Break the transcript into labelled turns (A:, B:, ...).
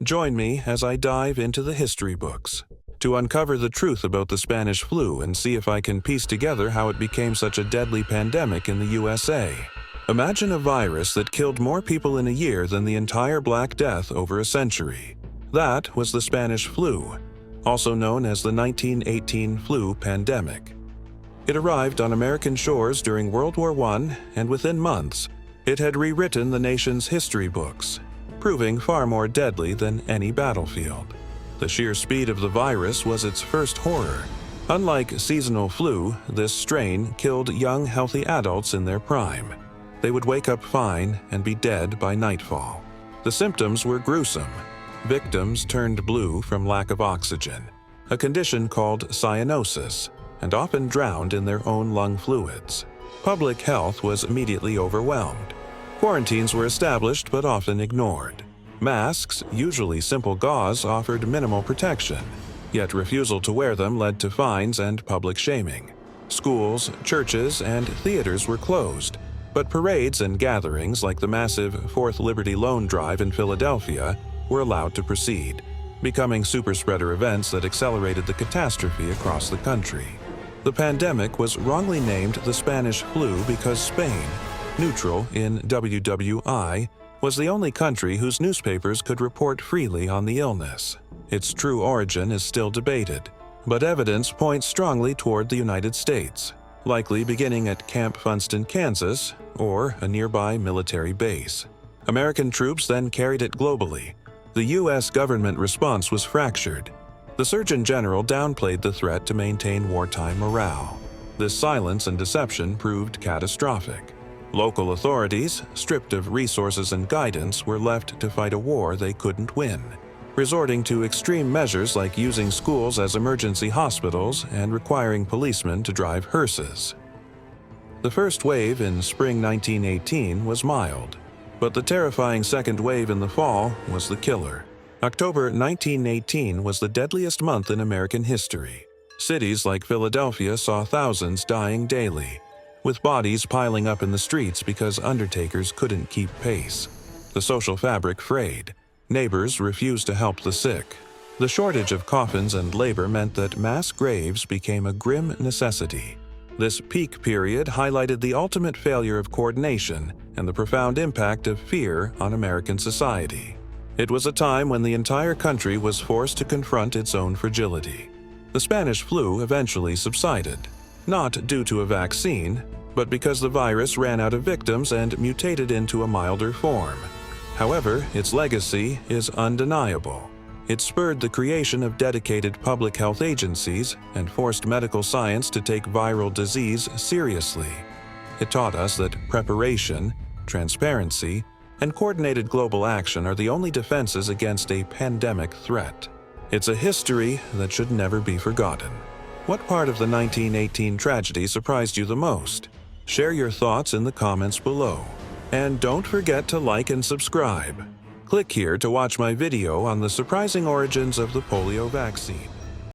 A: Join me as I dive into the history books to uncover the truth about the Spanish flu and see if I can piece together how it became such a deadly pandemic in the USA. Imagine a virus that killed more people in a year than the entire Black Death over a century. That was the Spanish flu, also known as the 1918 flu pandemic. It arrived on American shores during World War I, and within months, it had rewritten the nation's history books, proving far more deadly than any battlefield. The sheer speed of the virus was its first horror. Unlike seasonal flu, this strain killed young, healthy adults in their prime. They would wake up fine and be dead by nightfall. The symptoms were gruesome. Victims turned blue from lack of oxygen, a condition called cyanosis, and often drowned in their own lung fluids. Public health was immediately overwhelmed. Quarantines were established but often ignored. Masks, usually simple gauze, offered minimal protection, yet refusal to wear them led to fines and public shaming. Schools, churches, and theaters were closed, but parades and gatherings like the massive Fourth Liberty Loan Drive in Philadelphia were allowed to proceed, becoming superspreader events that accelerated the catastrophe across the country. The pandemic was wrongly named the Spanish flu because Spain, neutral in WWI, was the only country whose newspapers could report freely on the illness. Its true origin is still debated, but evidence points strongly toward the United States, likely beginning at Camp Funston, Kansas, or a nearby military base. American troops then carried it globally. The U.S. government response was fractured. The Surgeon General downplayed the threat to maintain wartime morale. This silence and deception proved catastrophic. Local authorities, stripped of resources and guidance, were left to fight a war they couldn't win, resorting to extreme measures like using schools as emergency hospitals and requiring policemen to drive hearses. The first wave in spring 1918 was mild, but the terrifying second wave in the fall was the killer. October 1918 was the deadliest month in American history. Cities like Philadelphia saw thousands dying daily, with bodies piling up in the streets because undertakers couldn't keep pace. The social fabric frayed. Neighbors refused to help the sick. The shortage of coffins and labor meant that mass graves became a grim necessity. This peak period highlighted the ultimate failure of coordination and the profound impact of fear on American society. It was a time when the entire country was forced to confront its own fragility. The Spanish flu eventually subsided, not due to a vaccine, but because the virus ran out of victims and mutated into a milder form. However, its legacy is undeniable. It spurred the creation of dedicated public health agencies and forced medical science to take viral disease seriously. It taught us that preparation, transparency, and coordinated global action are the only defenses against a pandemic threat. It's a history that should never be forgotten. What part of the 1918 tragedy surprised you the most? Share your thoughts in the comments below. And don't forget to like and subscribe. Click here to watch my video on the surprising origins of the polio vaccine.